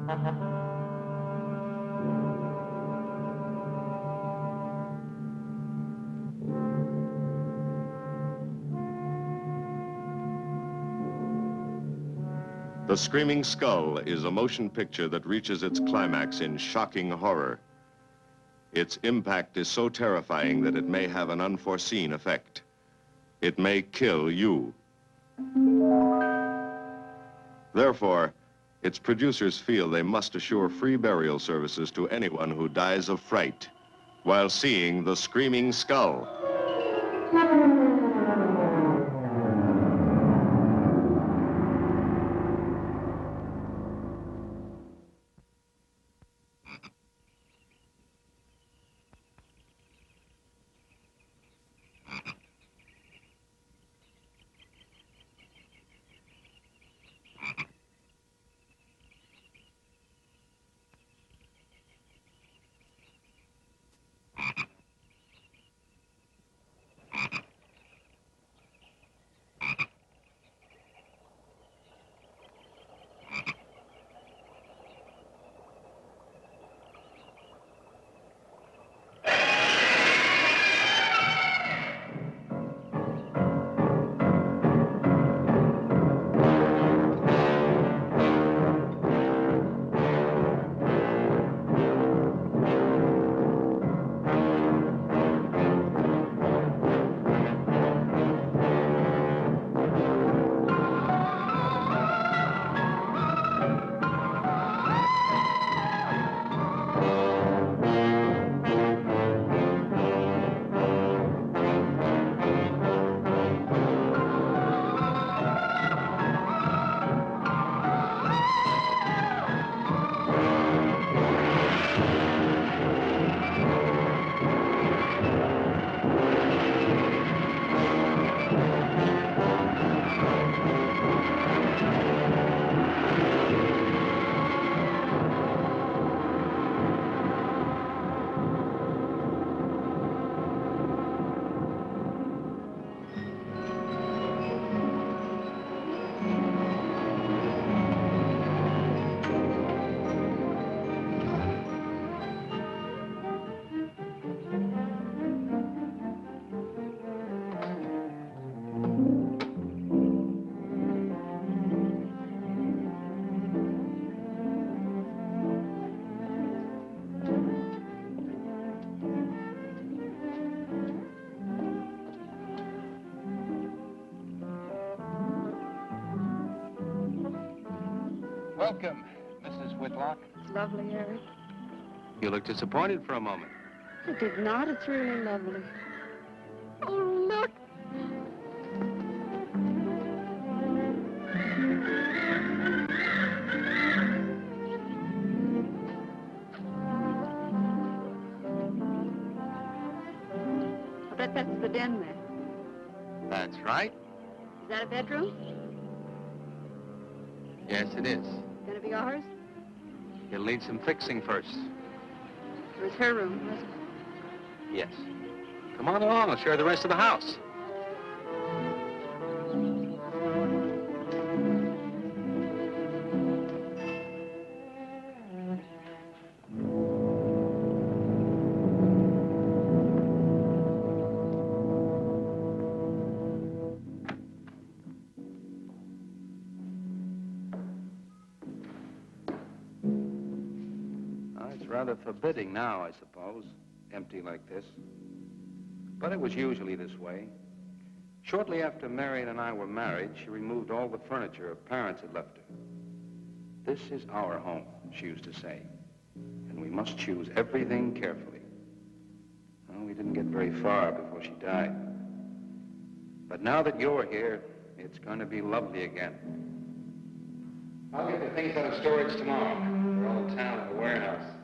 The Screaming Skull is a motion picture that reaches its climax in shocking horror. Its impact is so terrifying that it may have an unforeseen effect. It may kill you. Therefore, its producers feel they must assure free burial services to anyone who dies of fright while seeing The Screaming Skull. Welcome, Mrs. Whitlock. It's lovely, Eric. You look disappointed for a moment. I did not. It's really lovely. Oh, look. I bet that's the den there. That's right. Is that a bedroom? Yes, it is. Gonna be ours? It'll need some fixing first. It was her room, wasn't it? Yes. Come on along, I'll share the rest of the house. Rather forbidding now, I suppose, empty like this. But it was usually this way. Shortly after Marion and I were married, she removed all the furniture her parents had left her. This is our home, she used to say, and we must choose everything carefully. Well, we didn't get very far before she died. But now that you're here, it's going to be lovely again. I'll get the things out of storage tomorrow. They're all in town at the warehouse.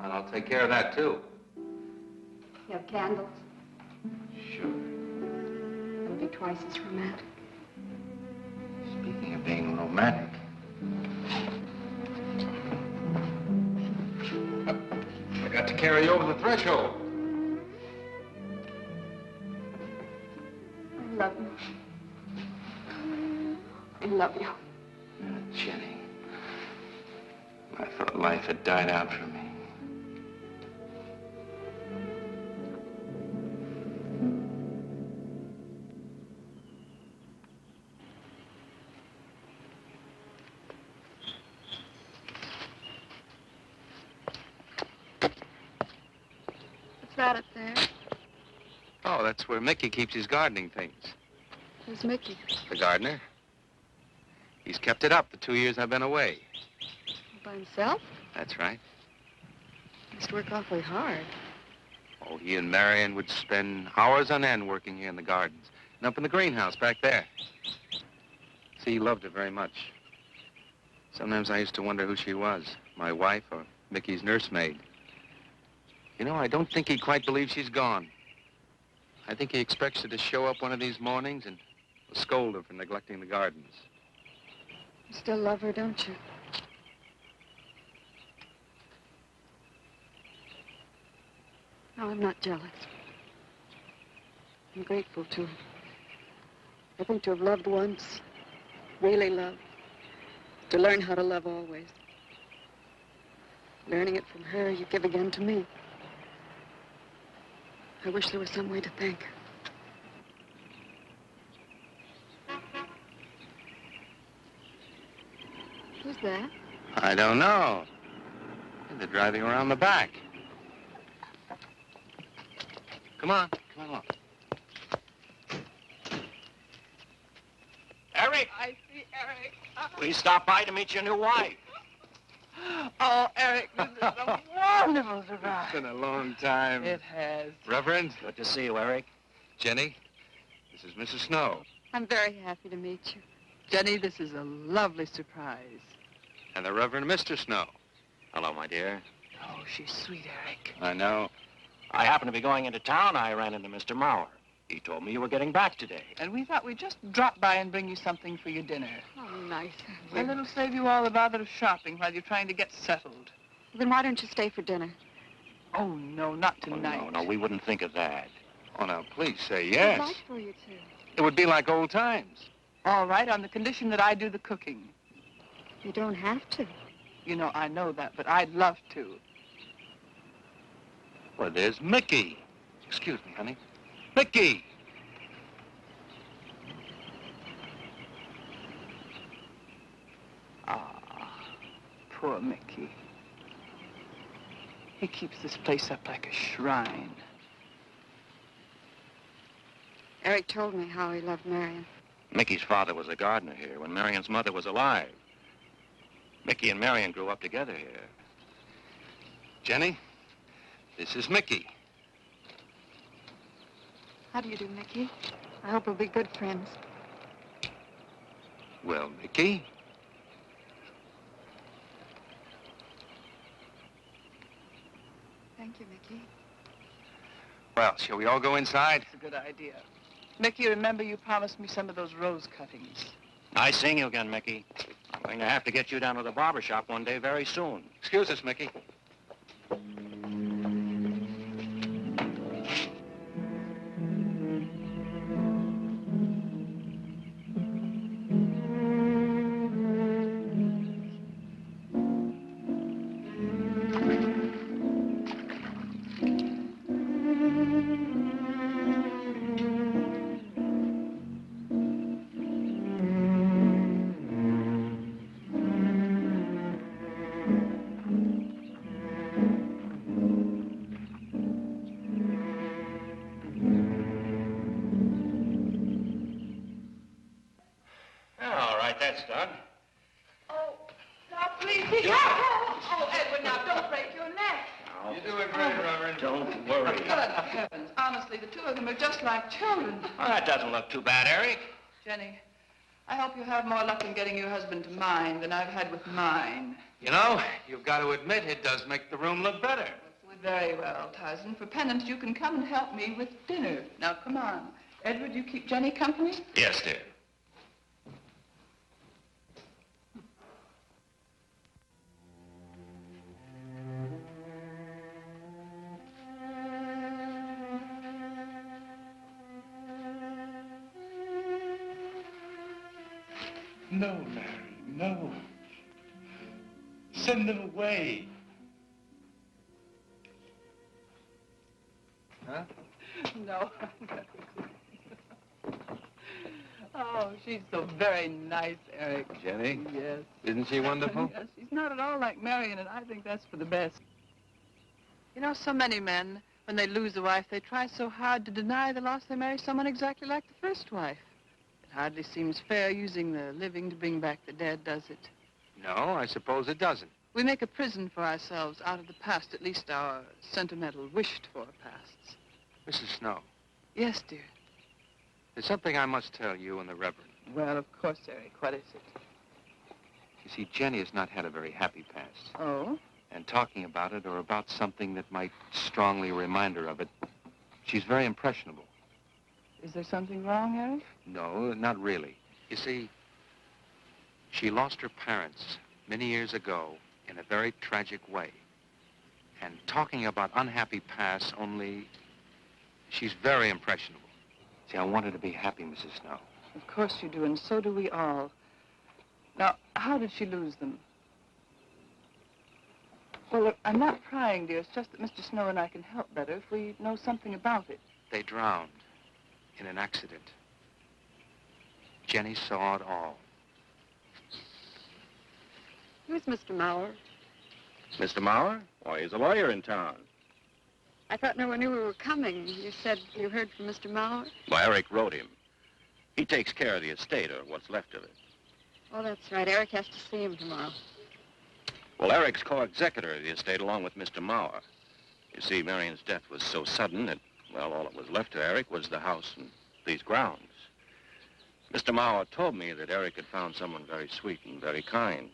And I'll take care of that, too. You have candles? Sure. It'll be twice as romantic. Speaking of being romantic. I got to carry you over the threshold. I love you. love you. Jenny, I thought life had died out for me. What's that up there? Oh, that's where Mickey keeps his gardening things. Who's Mickey? The gardener. He's kept it up the 2 years I've been away. By himself? That's right. Must work awfully hard. Oh, he and Marion would spend hours on end working here in the gardens and up in the greenhouse back there. See, he loved her very much. Sometimes I used to wonder who she was, my wife or Mickey's nursemaid. You know, I don't think he quite believes she's gone. I think he expects her to show up one of these mornings and scold her for neglecting the gardens. You still love her, don't you? No, I'm not jealous. I'm grateful to her. I think to have loved once, really loved, to learn how to love always. Learning it from her, you give again to me. I wish there was some way to thank her. Who's that? I don't know. They're driving around the back. Come on along. Eric! I see Eric. Please stop by to meet your new wife. Oh, Eric, this is a wonderful surprise. It's been a long time. It has. Reverend, Good to see you, Eric. Jenny, this is Mrs. Snow. I'm very happy to meet you. Jenny, this is a lovely surprise. And the Reverend Mr. Snow. Hello, my dear. Oh, she's sweet, Eric. I know. I happened to be going into town. I ran into Mr. Mauer. He told me you were getting back today. And we thought we'd just drop by and bring you something for your dinner. Oh, nice. And it'll save you all the bother of shopping while you're trying to get settled. Then why don't you stay for dinner? Oh, no, not Oh, tonight. no, we wouldn't think of that. Oh, now, please say I'd yes. like for you to. It would be like old times. All right, on the condition that I do the cooking. You don't have to. You know, I know that, but I'd love to. Well, there's Mickey. Excuse me, honey. Mickey! Ah, poor Mickey. He keeps this place up like a shrine. Eric told me how he loved Marion. Mickey's father was a gardener here when Marion's mother was alive. Mickey and Marion grew up together here. Jenny, this is Mickey. How do you do, Mickey? I hope we'll be good friends. Well, Mickey, Thank you, Mickey. well, shall we all go inside? It's a good idea. Mickey, remember you promised me some of those rose cuttings. Nice seeing you again, Mickey. I'm going to have to get you down to the barber shop one day very soon. Excuse us, Mickey. All right, that's done. Oh, now please be careful. Oh, Edward, now don't break your neck. You're doing great, Reverend. Don't worry. Good heavens. Honestly, the two of them are just like children. Well, that doesn't look too bad, Eric. Jenny, I hope you have more luck in getting your husband to mine than I've had with mine. You know, you've got to admit it does make the room look better. Very well, Tyson. For penance, you can come and help me with dinner. Now, come on. Edward, you keep Jenny company? Yes, dear. No, Larry, no. Send them away. Huh? No. Oh, she's so very nice, Eric. Jenny? Yes. Isn't she wonderful? Yes, she's not at all like Marion, and I think that's for the best. You know, so many men, when they lose a wife, they try so hard to deny the loss they marry someone exactly like the first wife. It hardly seems fair using the living to bring back the dead, does it? No, I suppose it doesn't. We make a prison for ourselves out of the past, at least our sentimental, wished-for pasts. Mrs. Snow, Yes, dear. there's something I must tell you and the Reverend. Well, of course, Eric. What is it? You see, Jenny has not had a very happy past. Oh? And talking about it or about something that might strongly remind her of it, she's very impressionable. Is there something wrong, Eric? No, not really. You see, she lost her parents many years ago in a very tragic way. And talking about unhappy pasts only, she's very impressionable. See, I want her to be happy, Mrs. Snow. Of course you do, and so do we all. Now, how did she lose them? Well, look, I'm not prying, dear. It's just that Mr. Snow and I can help better if we know something about it. They drowned in an accident. Jenny saw it all. Who's Mr. Mauer? Mr. Mauer? Why, he's a lawyer in town. I thought no one knew we were coming. You said you heard from Mr. Mauer? Well, Eric wrote him. He takes care of the estate, or what's left of it. Oh, that's right. Eric has to see him tomorrow. Well, Eric's co-executor of the estate along with Mr. Mauer. You see, Marion's death was so sudden that, well, all that was left to Eric was the house and these grounds. Mr. Mauer told me that Eric had found someone very sweet and very kind,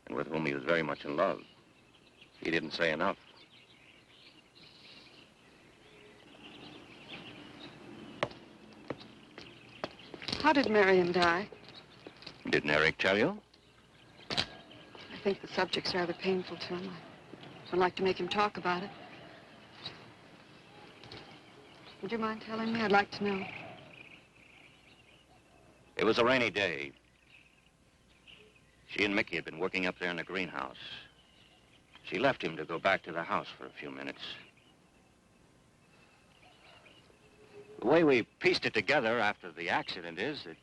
and with whom he was very much in love. He didn't say enough. How did Marion die? Didn't Eric tell you? I think the subject's rather painful to him. I don't like to make him talk about it. Would you mind telling me? I'd like to know. It was a rainy day. She and Mickey had been working up there in the greenhouse. She left him to go back to the house for a few minutes. The way we pieced it together after the accident is that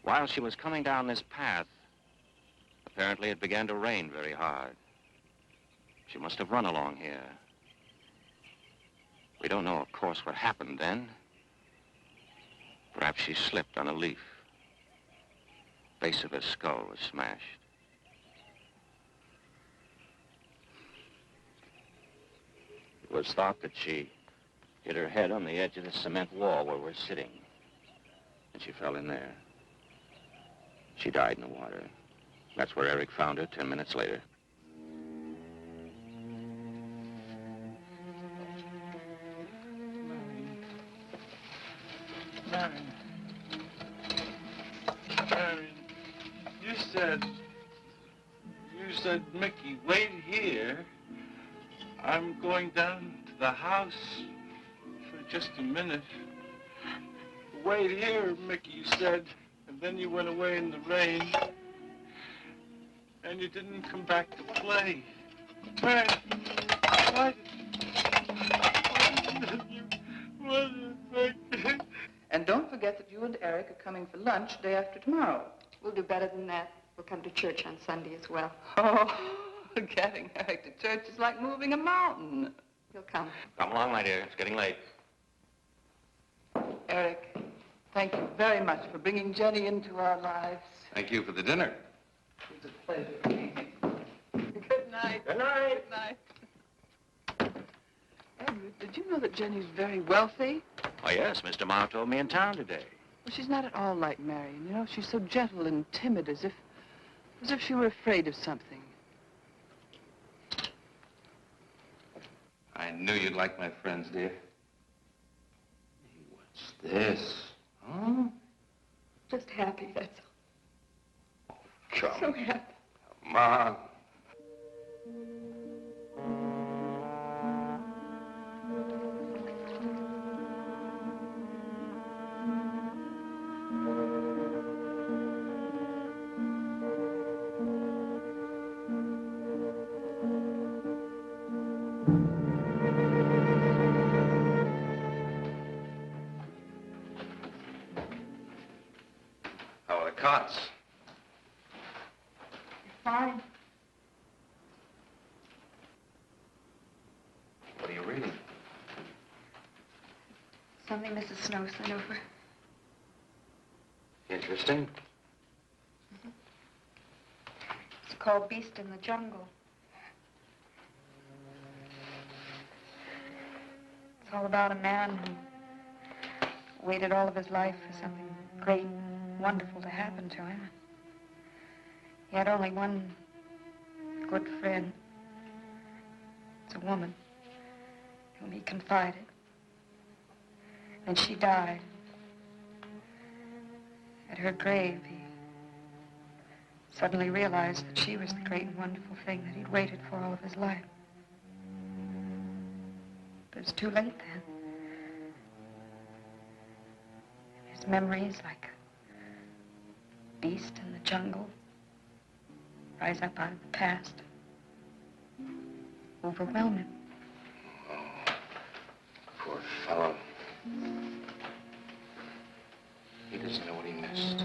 while she was coming down this path, apparently it began to rain very hard. She must have run along here. We don't know, of course, what happened then. Perhaps she slipped on a leaf. Base of her skull was smashed. It was thought that she hit her head on the edge of the cement wall where we're sitting. And she fell in there. She died in the water. That's where Eric found her 10 minutes later. Marion, you said, Mickey, wait here. I'm going down to the house for just a minute. Wait here, Mickey, you said, and then you went away in the rain, and you didn't come back to play. Marion, why did you... And don't forget that you and Eric are coming for lunch day after tomorrow. We'll do better than that. We'll come to church on Sunday as well. Oh, getting Eric to church is like moving a mountain. He'll come. Come along, my dear. It's getting late. Eric, thank you very much for bringing Jenny into our lives. Thank you for the dinner. It was a pleasure. Good night. Good night. Good night. Edward, did you know that Jenny's very wealthy? Oh, yes. Mr. Mauer told me in town today. Well, she's not at all like Marion. You know, she's so gentle and timid, as if she were afraid of something. I knew you'd like my friends, dear. Hey, what's this? Huh? Just happy, that's all. Come. So happy. Come on. cots? Fine. What are you reading? Something Mrs. Snow sent over. Interesting. It's called Beast in the Jungle. It's all about a man who waited all of his life for something great, wonderful to happen to him. He had only one good friend. It's a woman whom he confided. And she died. At her grave, he suddenly realized that she was the great and wonderful thing that he'd waited for all of his life. But it was too late then. His memories, like a beast in the jungle, rise up out of the past, overwhelm him. Oh, poor fellow. He doesn't know what he missed.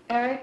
Eric?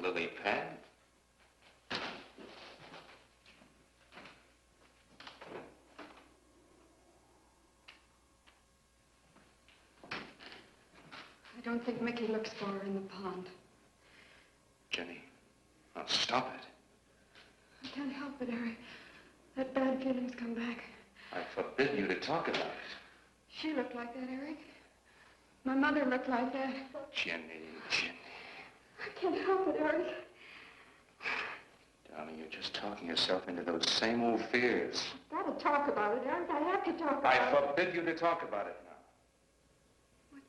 Lily pad? I don't think Mickey looks for her in the pond. Jenny, now stop it. I can't help it, Eric. That bad feeling's come back. I forbid you to talk about it. She looked like that, Eric. My mother looked like that. Jenny. I can't help it, Eric. Darling, you're just talking yourself into those same old fears. I've got to talk about it, Eric. I have to talk about it. I forbid you to talk about it now. What?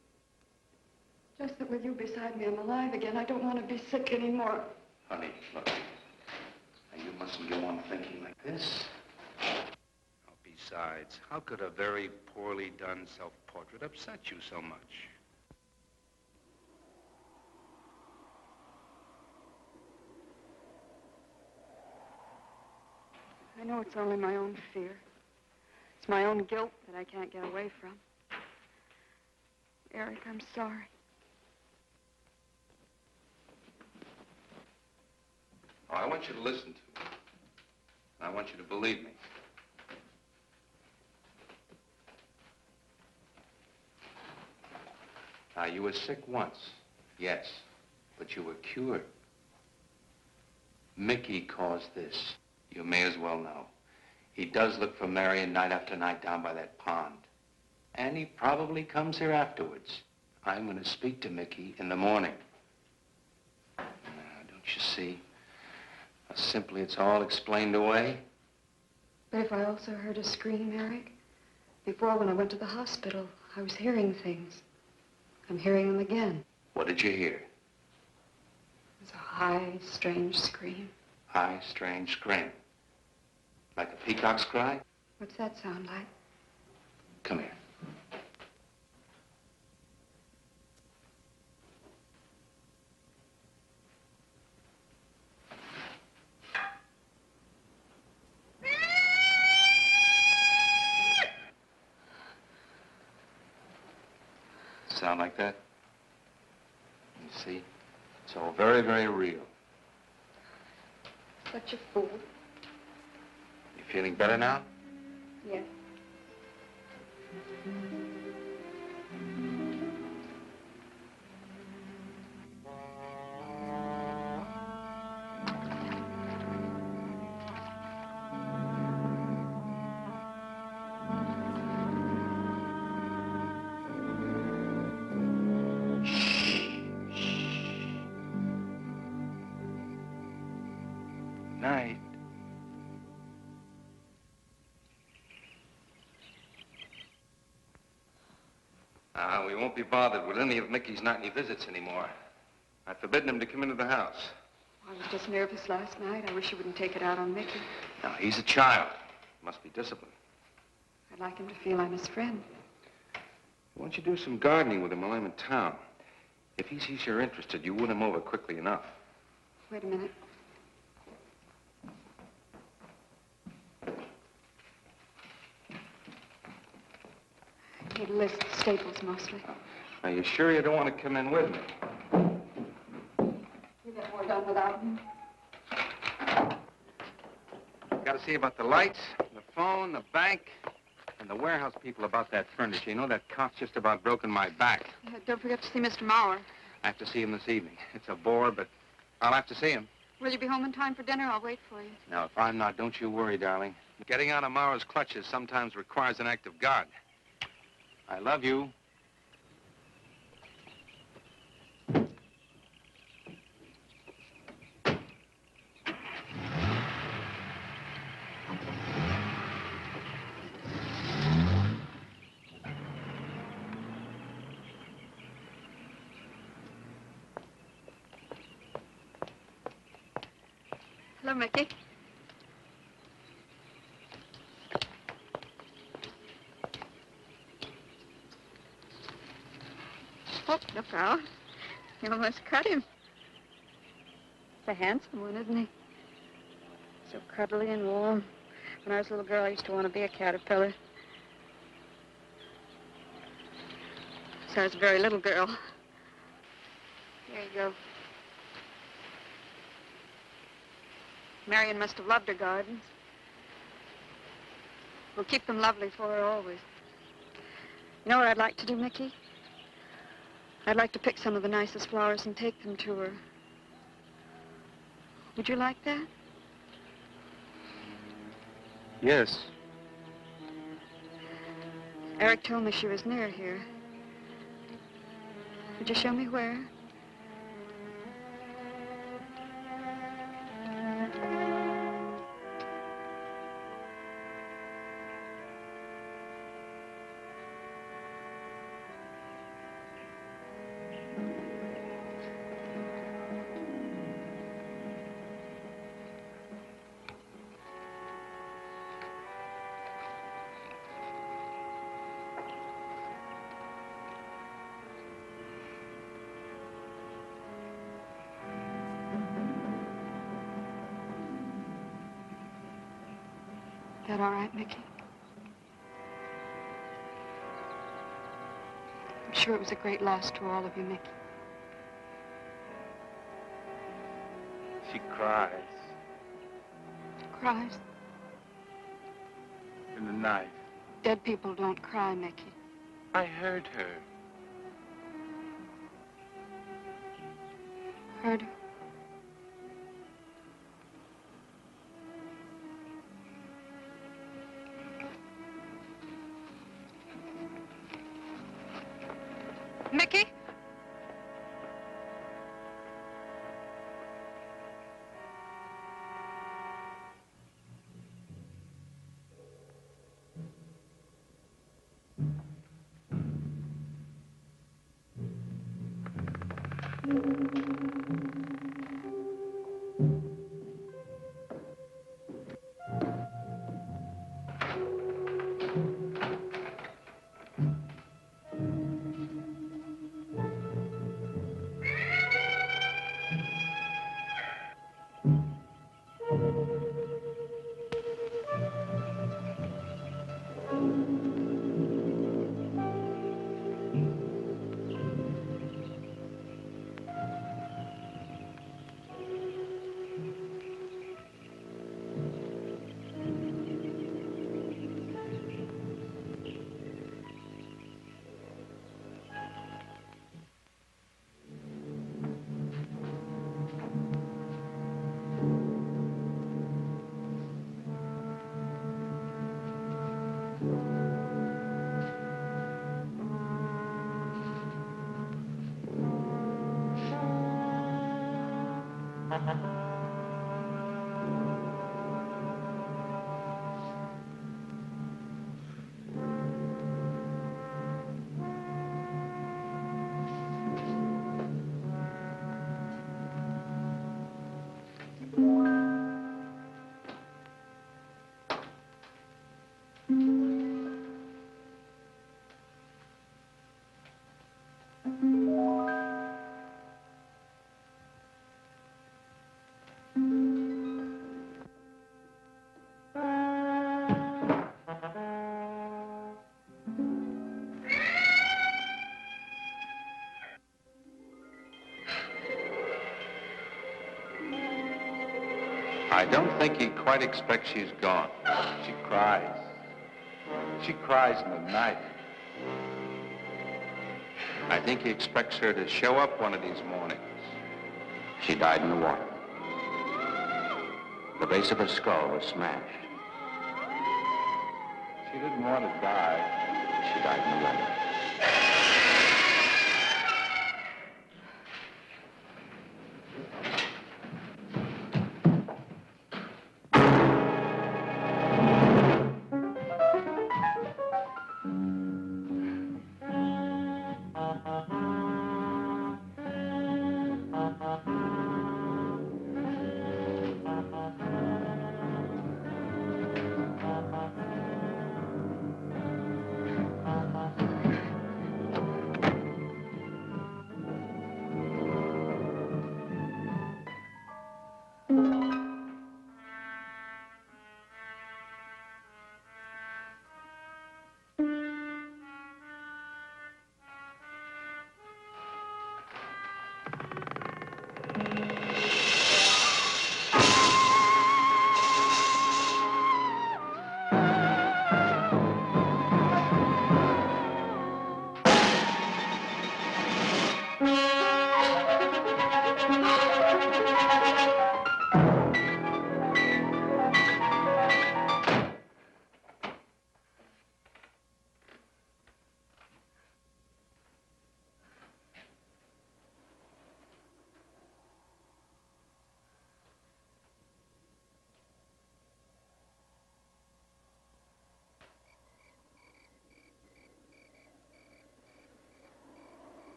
Just that with you beside me, I'm alive again. I don't want to be sick anymore. Honey, look. Now, you mustn't go on thinking like this. Besides, how could a very poorly done self-portrait upset you so much? I know it's only my own fear. It's my own guilt that I can't get away from. Eric, I'm sorry. Oh, I want you to listen to me. I want you to believe me. Now, you were sick once, yes, but you were cured. Mickey caused this. You may as well know. He does look for Marion night after night down by that pond. And he probably comes here afterwards. I'm going to speak to Mickey in the morning. Now, don't you see? How simply it's all explained away. But if I also heard a scream, Eric, before when I went to the hospital, I was hearing things. I'm hearing them again. What did you hear? It was a high, strange scream. High, strange scream. Like a peacock's cry? What's that sound like? Come here. Sound like that? You see? It's all very, very real. Such a fool. You feeling better now? Yes. Night. We won't be bothered with any of Mickey's nightly visits anymore. I've forbidden him to come into the house. I was just nervous last night. I wish you wouldn't take it out on Mickey. Now, he's a child. Must be disciplined. I'd like him to feel I'm his friend. Why don't you do some gardening with him while I'm in town? If he sees you're interested, you win him over quickly enough. Wait a minute. I need a list of staples, mostly. Are you sure you don't want to come in with me? You get more done without him. Got to see about the lights, the phone, the bank, and the warehouse people about that furniture. You know, that cop's just about broken my back. Yeah, don't forget to see Mr. Mauer. I have to see him this evening. It's a bore, but I'll have to see him. Will you be home in time for dinner? I'll wait for you. Now, if I'm not, don't you worry, darling. Getting out of Mauer's clutches sometimes requires an act of God. I love you. Hello, Mickey. Oh, look out. You almost cut him. He's a handsome one, isn't he? So cuddly and warm. When I was a little girl, I used to want to be a caterpillar. So I was a very little girl. There you go. Marion must have loved her gardens. We'll keep them lovely for her always. You know what I'd like to do, Mickey? I'd like to pick some of the nicest flowers and take them to her. Would you like that? Yes. Eric told me she was near here. Would you show me where? That all right, Mickey? I'm sure it was a great loss to all of you, Mickey. She cries. Cries? in the night. Dead people don't cry, Mickey. I heard her. Heard her? Mickey? I don't think he quite expects she's gone. She cries. She cries in the night. I think he expects her to show up one of these mornings. She died in the water. The base of her skull was smashed. She didn't want to die. She died in the water.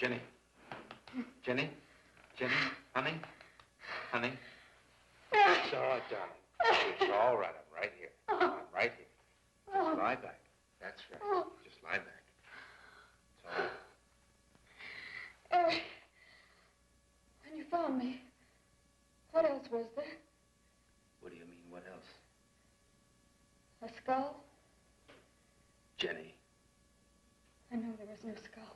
Jenny. Jenny? Jenny? Honey? Honey? It's all right, darling. It's all right. I'm right here. I'm right here. Just lie back. That's right. Just lie back. It's all right. Eric, when you found me, what else was there? What do you mean, what else? A skull? Jenny. I know there was no skull.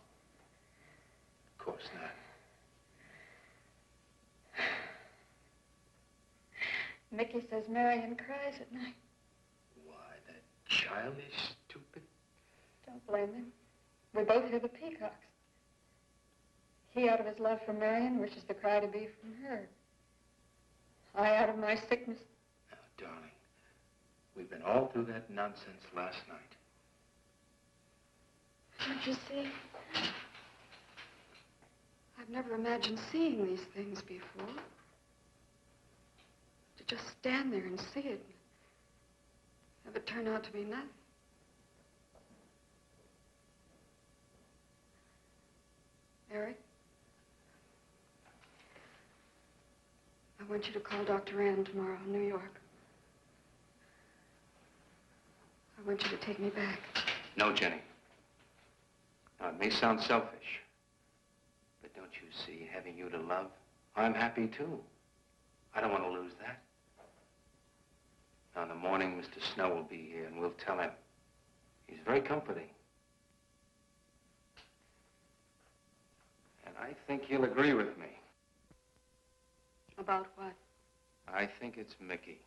Of course not. Mickey says Marion cries at night. Why, that childish, stupid... Don't blame him. We both hear the peacocks. He out of his love for Marion wishes the cry to be from her. I out of my sickness. Now, darling, we've been all through that nonsense last night. Don't you see? I've never imagined seeing these things before. To just stand there and see it. Have it turn out to be nothing. Eric? I want you to call Dr. Ann tomorrow in New York. I want you to take me back. No, Jenny. Now, it may sound selfish, but don't you see, having you to love, I'm happy too. I don't want to lose that. Now, in the morning, Mr. Snow will be here, and we'll tell him. He's very comforting. And I think he'll agree with me. About what? I think it's Mickey.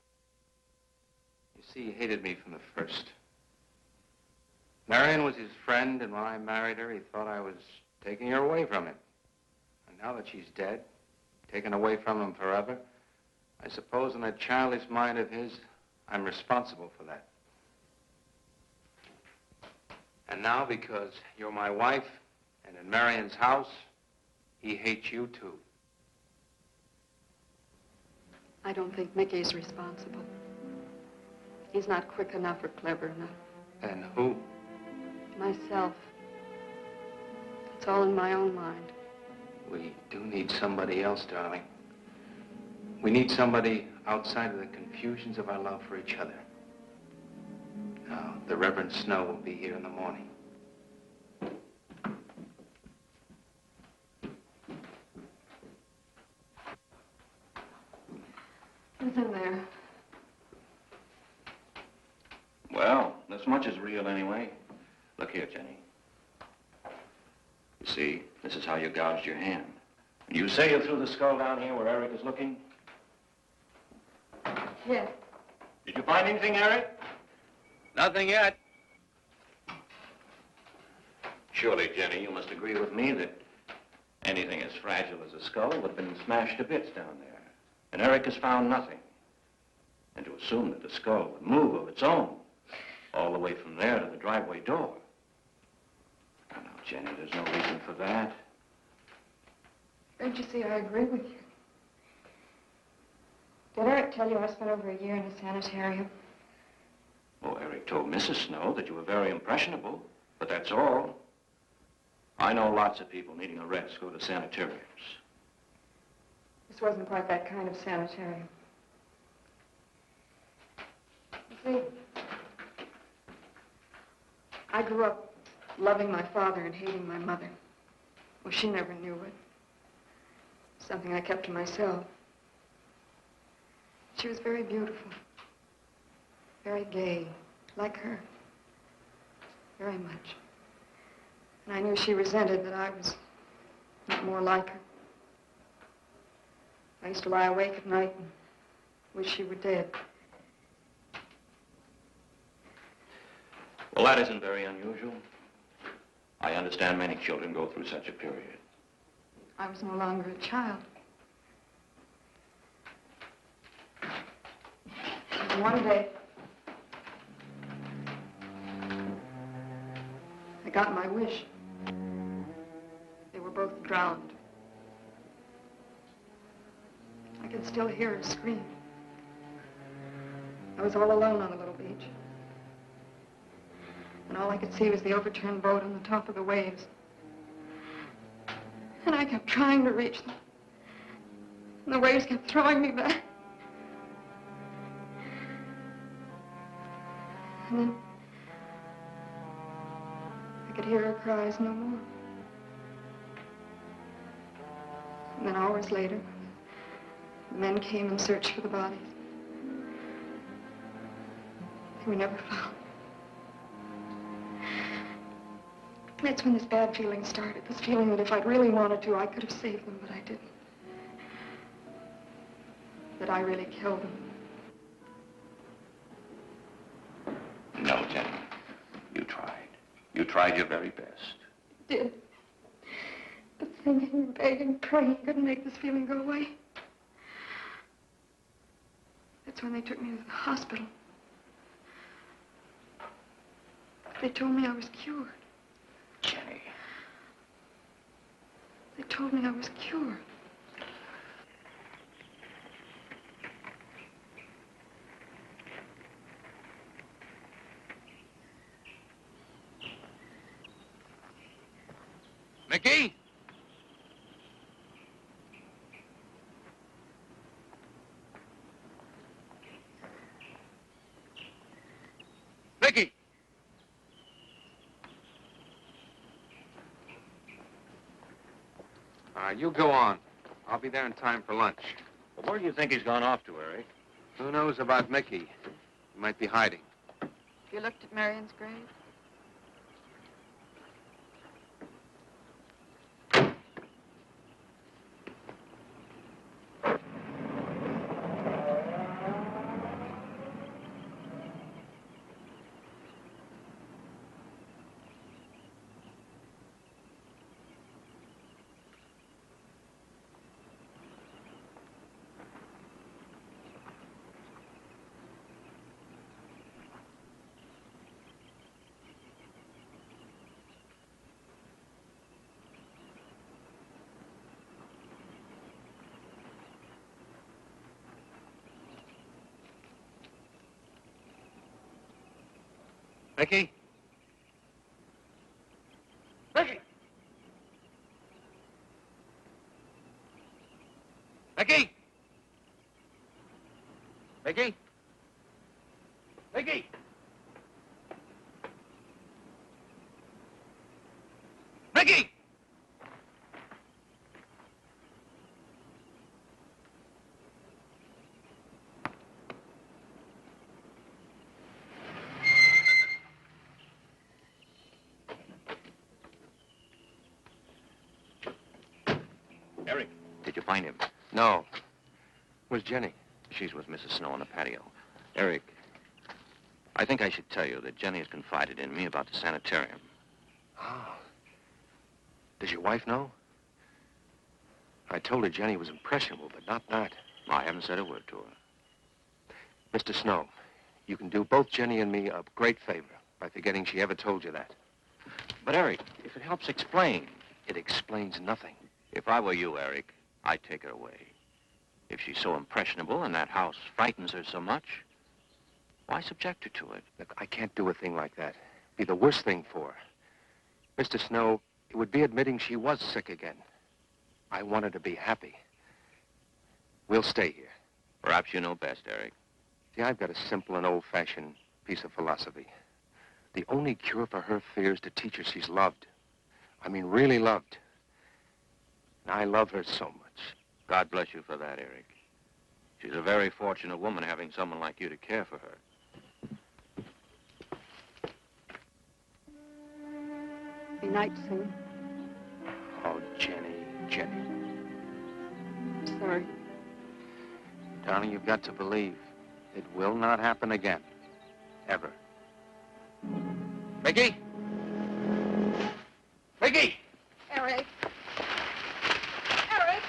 You see, he hated me from the first. Marion was his friend, and when I married her, he thought I was taking her away from him. And now that she's dead, taken away from him forever, I suppose in that childish mind of his, I'm responsible for that. And now, because you're my wife and in Marion's house, he hates you too. I don't think Mickey's responsible. He's not quick enough or clever enough. And who? Myself. It's all in my own mind. We do need somebody else, darling. We need somebody outside of the confusions of our love for each other. Now, the Reverend Snow will be here in the morning. Who's in there? Well, this much is real anyway. Look here, Jenny. You see, this is how you gouged your hand. You say you threw the skull down here where Eric is looking? Yes. Did you find anything, Eric? Nothing yet. Surely, Jenny, you must agree with me that anything as fragile as a skull would have been smashed to bits down there. And Eric has found nothing. And to assume that the skull would move of its own, all the way from there to the driveway door. Now, Jenny, there's no reason for that. Don't you see, I agree with you. Did Eric tell you I spent over a year in a sanitarium? Oh, Eric told Mrs. Snow that you were very impressionable, but that's all. I know lots of people needing a rest go to sanitariums. This wasn't quite that kind of sanitarium. You see, I grew up loving my father and hating my mother. Well, she never knew it. Something I kept to myself. She was very beautiful. Very gay, like her. Very much. And I knew she resented that I was not more like her. I used to lie awake at night and wish she were dead. Well, that isn't very unusual. I understand many children go through such a period. I was no longer a child. And one day, I got my wish. They were both drowned. I can still hear her scream. I was all alone on the little beach. And all I could see was the overturned boat on the top of the waves. And I kept trying to reach them. And the waves kept throwing me back. And then I could hear her cries no more. And then hours later, the men came and searched for the bodies. They were never found. That's when this bad feeling started, this feeling that if I'd really wanted to, I could have saved them, but I didn't. That I really killed them. No, Jenny. You tried. You tried your very best. Did. But thinking, begging, praying couldn't make this feeling go away. That's when they took me to the hospital. They told me I was cured. Jenny. They told me I was cured. Mickey? Mickey! You go on. I'll be there in time for lunch. Well, where do you think he's gone off to, Eric? Who knows about Mickey? He might be hiding. You looked at Marion's grave? Becky? Becky! Becky! Becky? Becky! Becky! Eric, did you find him? No. Where's Jenny? She's with Mrs. Snow on the patio. Eric, I think I should tell you that Jenny has confided in me about the sanitarium. Oh. Does your wife know? I told her Jenny was impressionable, but not that. I haven't said a word to her. Mr. Snow, you can do both Jenny and me a great favor by forgetting she ever told you that. But, Eric, if it helps explain. It explains nothing. If I were you, Eric, I'd take her away. If she's so impressionable and that house frightens her so much, why subject her to it? Look, I can't do a thing like that. It'd be the worst thing for her. Mr. Snow, it would be admitting she was sick again. I want her to be happy. We'll stay here. Perhaps you know best, Eric. See, I've got a simple and old-fashioned piece of philosophy. The only cure for her fear is to teach her she's loved. I mean, really loved. And I love her so much. God bless you for that, Eric. She's a very fortunate woman having someone like you to care for her. Be night soon. Oh, Jenny, Jenny. Sorry. Darling, you've got to believe it will not happen again. Ever. Becky? Becky! Eric. Eric!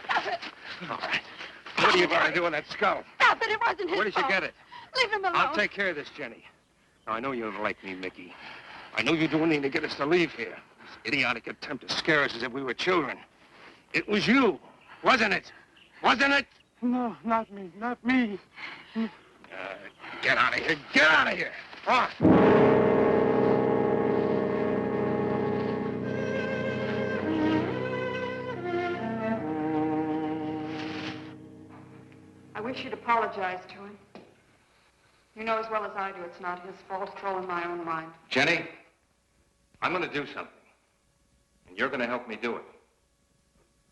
Stop it! All right. What are you going to do with that skull? Stop it! It wasn't his Where did you fault. get it? Leave him alone. I'll take care of this, Jenny. Now, I know you don't like me, Mickey. I know you're doing anything to get us to leave here. This idiotic attempt to scare us as if we were children. It was you, wasn't it? Wasn't it? No, not me, not me. Get out of here. Get out of here. Come on. I wish you'd apologize to him. You know as well as I do it's not his fault. It's all in my own mind. Jenny, I'm going to do something. And you're going to help me do it.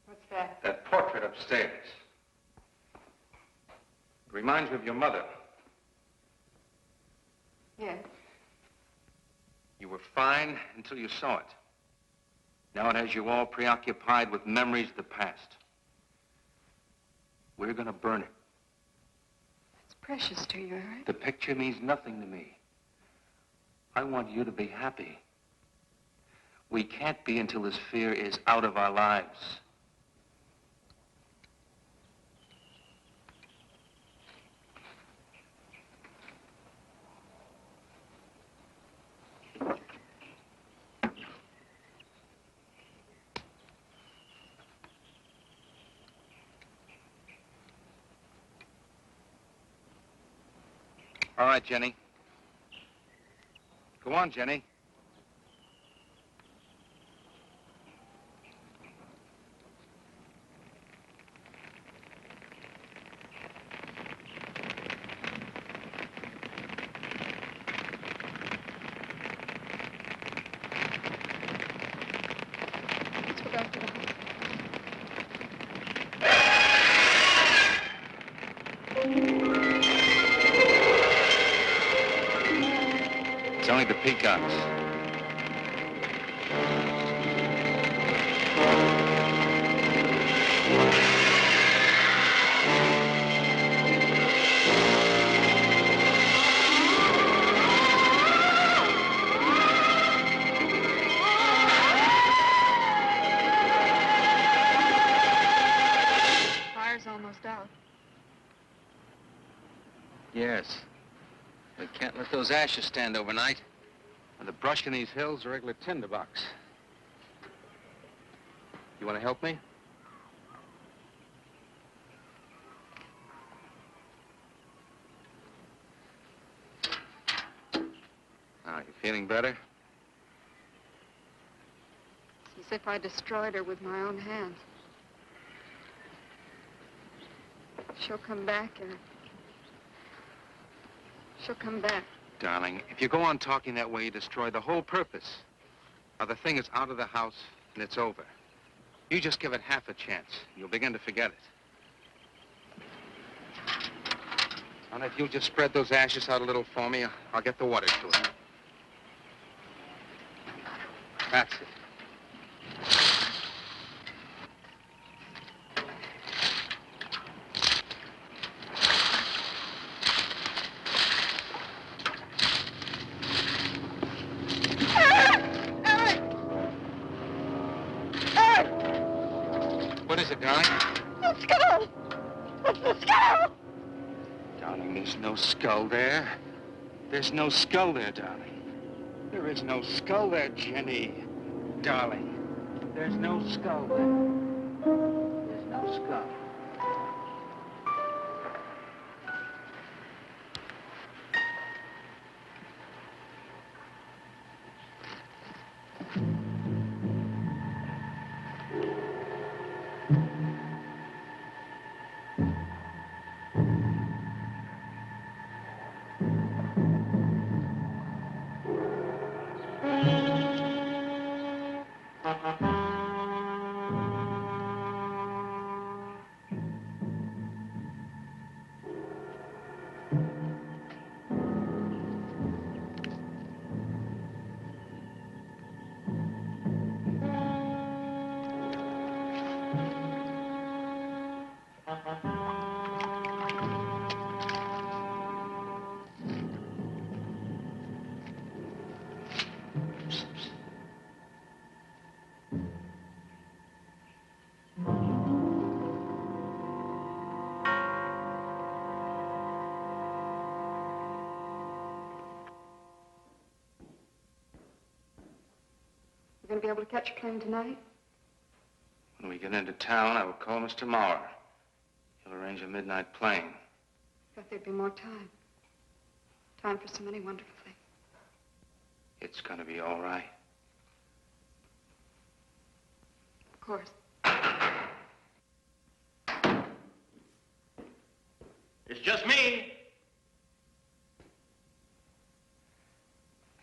What's that? That portrait upstairs. It reminds me of your mother. Yes. You were fine until you saw it. Now it has you all preoccupied with memories of the past. We're going to burn it. It's precious to you, Eric. The picture means nothing to me. I want you to be happy. We can't be until this fear is out of our lives. All right, Jenny. Go on, Jenny. Let's go back to the house. It's only the peacocks. Fire's almost out. Yes. We can't let those ashes stand overnight. And the brush in these hills are a regular tinderbox. You want to help me? Now, you feeling better? It's as if I destroyed her with my own hands. She'll come back, Eric. She'll come back. Darling, if you go on talking that way, you destroy the whole purpose. Now, the thing is out of the house, and it's over. You just give it half a chance. You'll begin to forget it. And if you'll just spread those ashes out a little for me, I'll get the water to it. That's it. What is it, darling? The skull! It's the skull! Darling, there's no skull there. There's no skull there, darling. There is no skull there, Jenny. Darling, there's no skull there. There's no skull. We're going to be able to catch a plane tonight? When we get into town, I will call Mr. Maurer. He'll arrange a midnight plane. Thought there'd be more time. Time for so many wonderful things. It's gonna be all right. Of course. It's just me.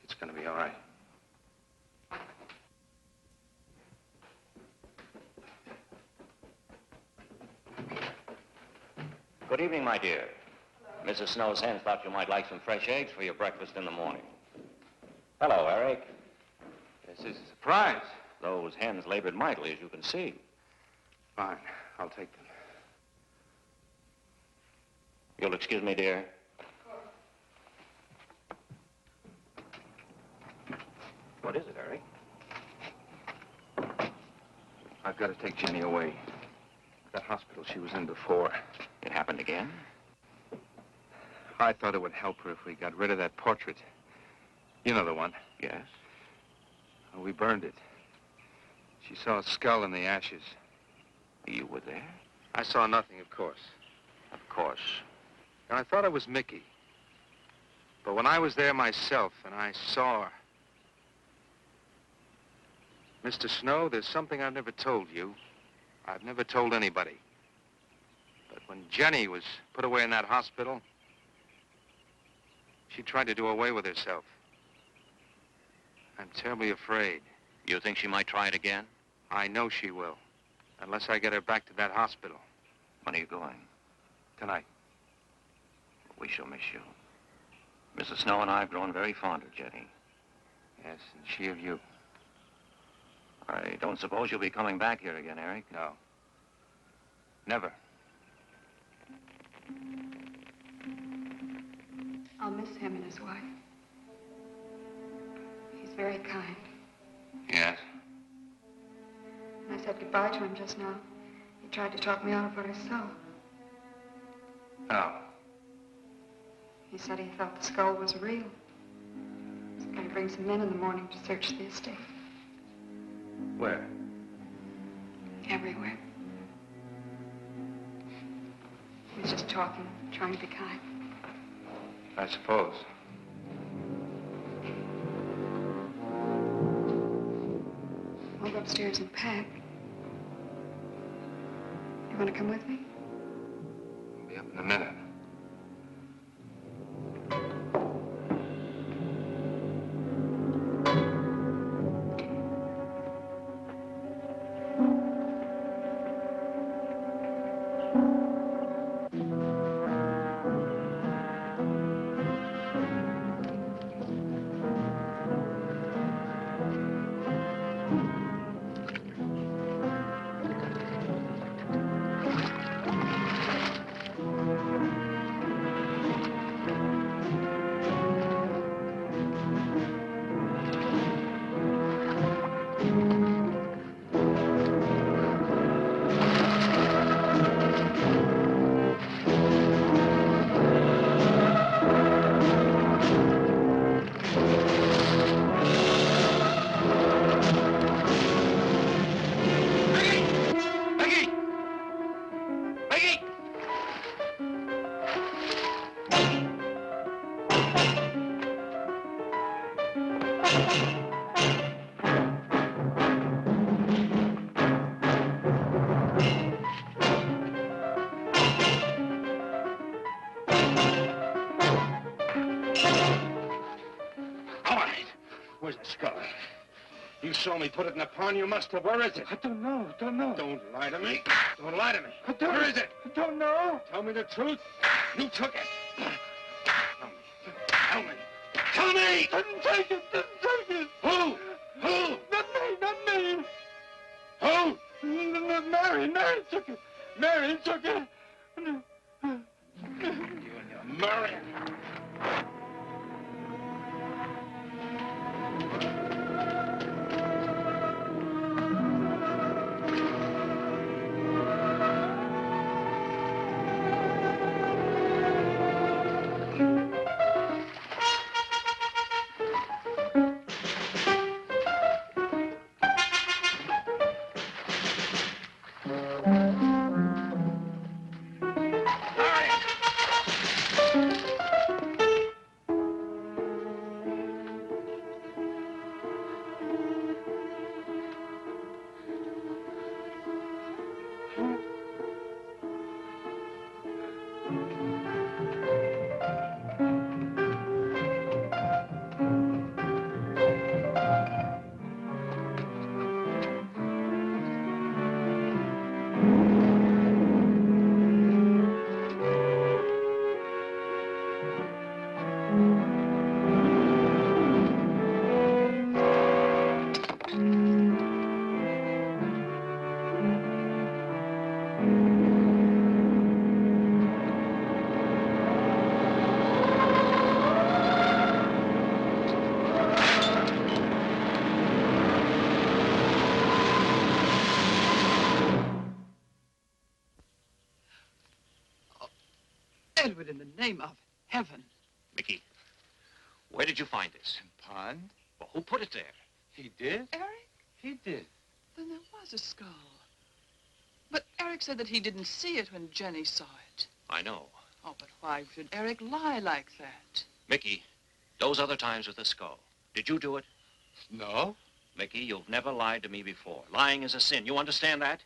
It's gonna be all right. Good evening, my dear. Mrs. Snow's hens thought you might like some fresh eggs for your breakfast in the morning. Hello, Eric. This is a surprise. Those hens labored mightily, as you can see. Fine, I'll take them. You'll excuse me, dear? What is it, Eric? I've got to take Jenny away. That hospital she was in before. It happened again? I thought it would help her if we got rid of that portrait. You know the one. Yes. Well, we burned it. She saw a skull in the ashes. You were there? I saw nothing, of course. Of course. And I thought it was Mickey. But when I was there myself and I saw her... Mr. Snow, there's something I've never told you. I've never told anybody. But when Jenny was put away in that hospital, she tried to do away with herself. I'm terribly afraid. You think she might try it again? I know she will, unless I get her back to that hospital. When are you going? Tonight. We shall miss you. Mrs. Snow and I have grown very fond of Jenny. Yes, and she of you. I don't suppose you'll be coming back here again, Eric? No. Never. I'll miss him and his wife. He's very kind. Yes? When I said goodbye to him just now, he tried to talk me out of what I saw. Oh. He said he thought the skull was real. Some kind bring some men in the morning to search the estate. Where? Everywhere. He was just talking, trying to be kind. I suppose. I'll go upstairs and pack. You want to come with me? I'll be up in a minute. You saw me put it in the pond. You must have. Where is it? I don't know. Don't lie to me. Don't lie to me. Where is it? I don't know. Tell me the truth. You took it. Tell me. Tell me! Didn't take it. Who? Not me. Who? Marion took it. Marion took it. You and your Marion. Edward, in the name of heaven. Mickey, where did you find this? Pond? Well, who put it there? He did? Eric? He did. Then there was a skull. But Eric said that he didn't see it when Jenny saw it. I know. Oh, but why should Eric lie like that? Mickey, those other times with the skull, did you do it? No. Mickey, you've never lied to me before. Lying is a sin. You understand that?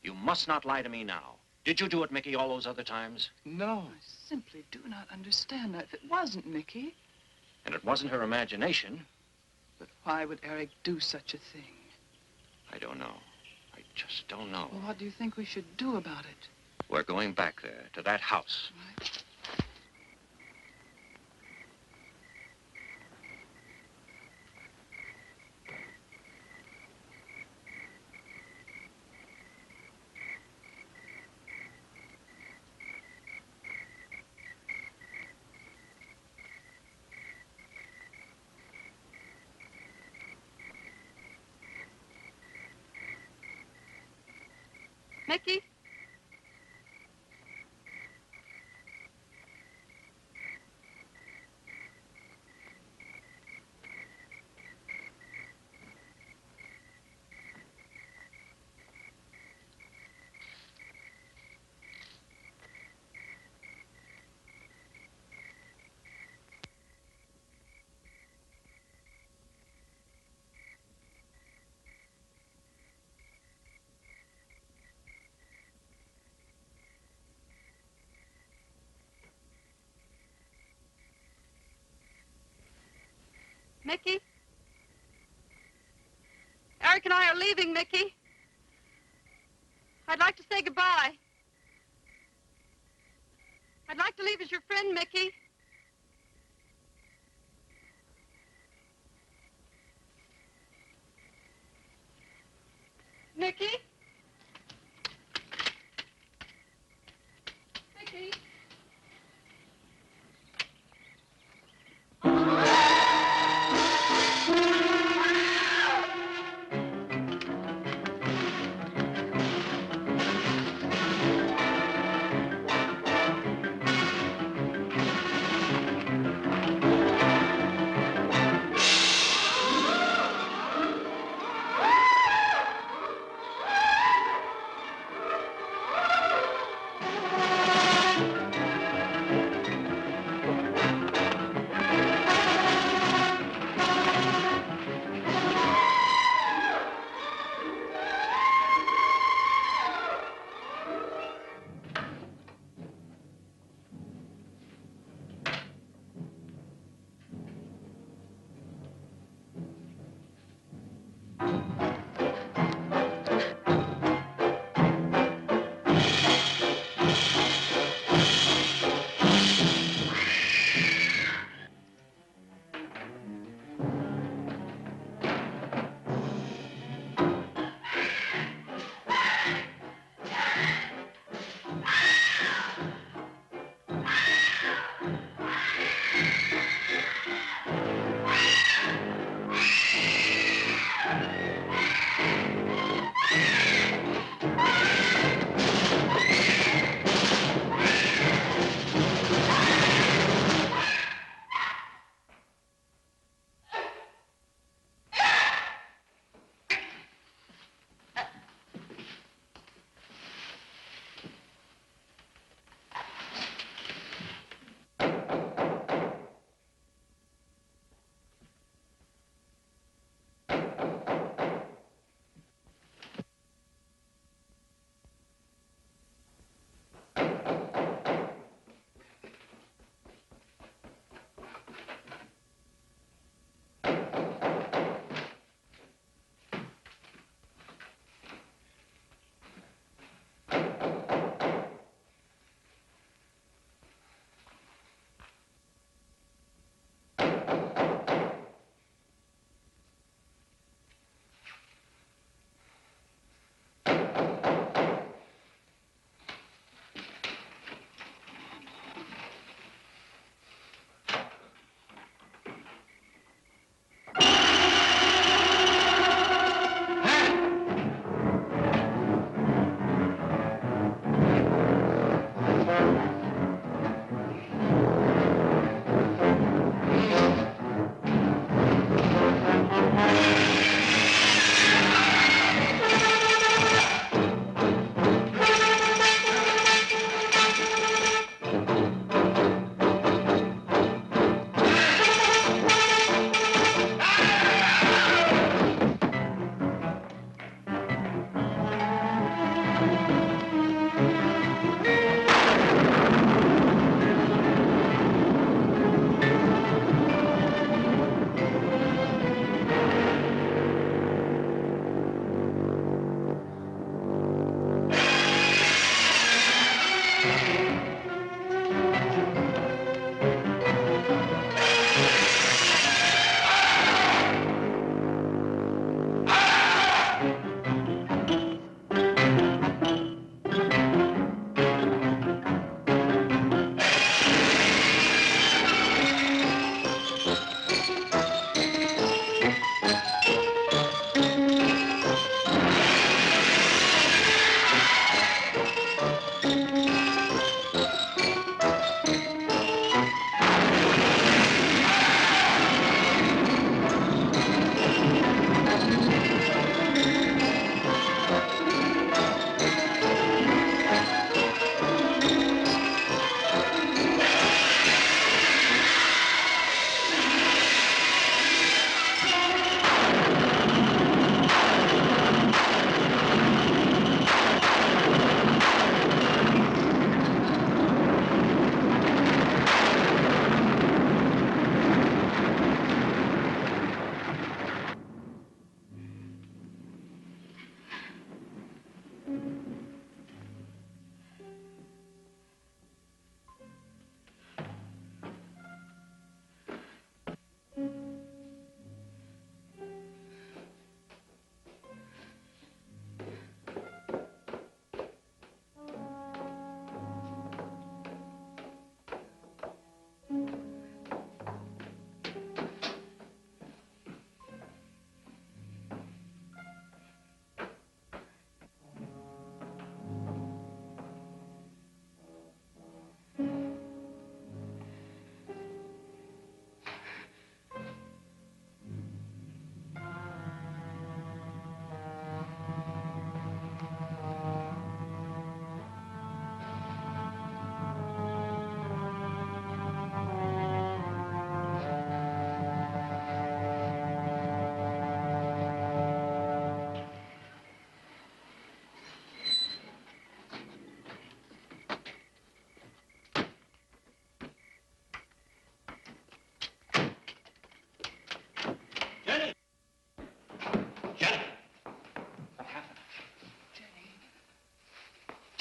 You must not lie to me now. Did you do it, Mickey, all those other times? No. I simply do not understand that. If it wasn't Mickey. And it wasn't her imagination. But why would Eric do such a thing? I don't know. I just don't know. Well, what do you think we should do about it? We're going back there, to that house. Right. Mickey? Mickey? Eric and I are leaving, Mickey. I'd like to say goodbye. I'd like to leave as your friend, Mickey. Mickey? Mickey?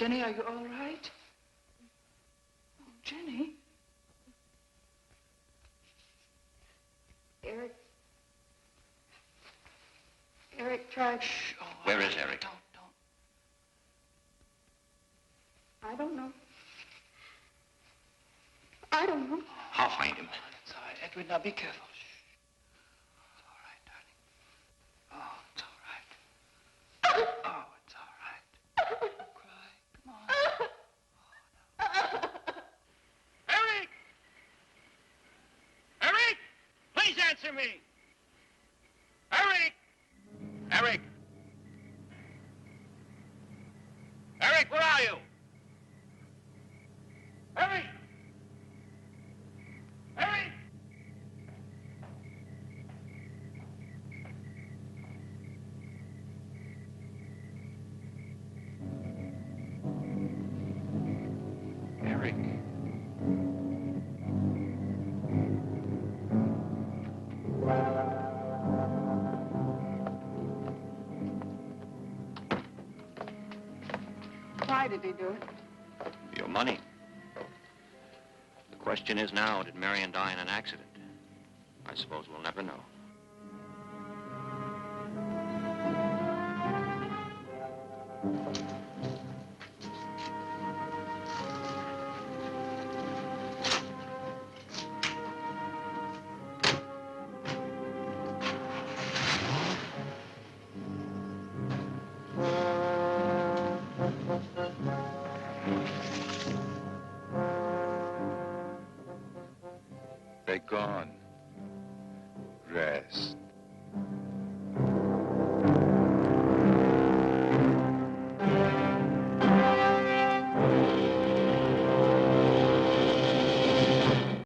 Jenny, are you all right? Oh, Jenny. Eric tried... Shh. Oh, Where is Eric? Don't. I don't know. I don't know. I'll find him. It's all right, Edward. Now be careful. Shh. It's all right, darling. Oh, it's all right. Oh, it's all right. Don't cry. Come on. Eric! Eric! Please answer me! Eric! Eric! Eric, where are you? Eric! Eric! Eric. Why did he do it? Your money. The question is now, did Marion die in an accident? I suppose we'll never know. They're gone. Rest.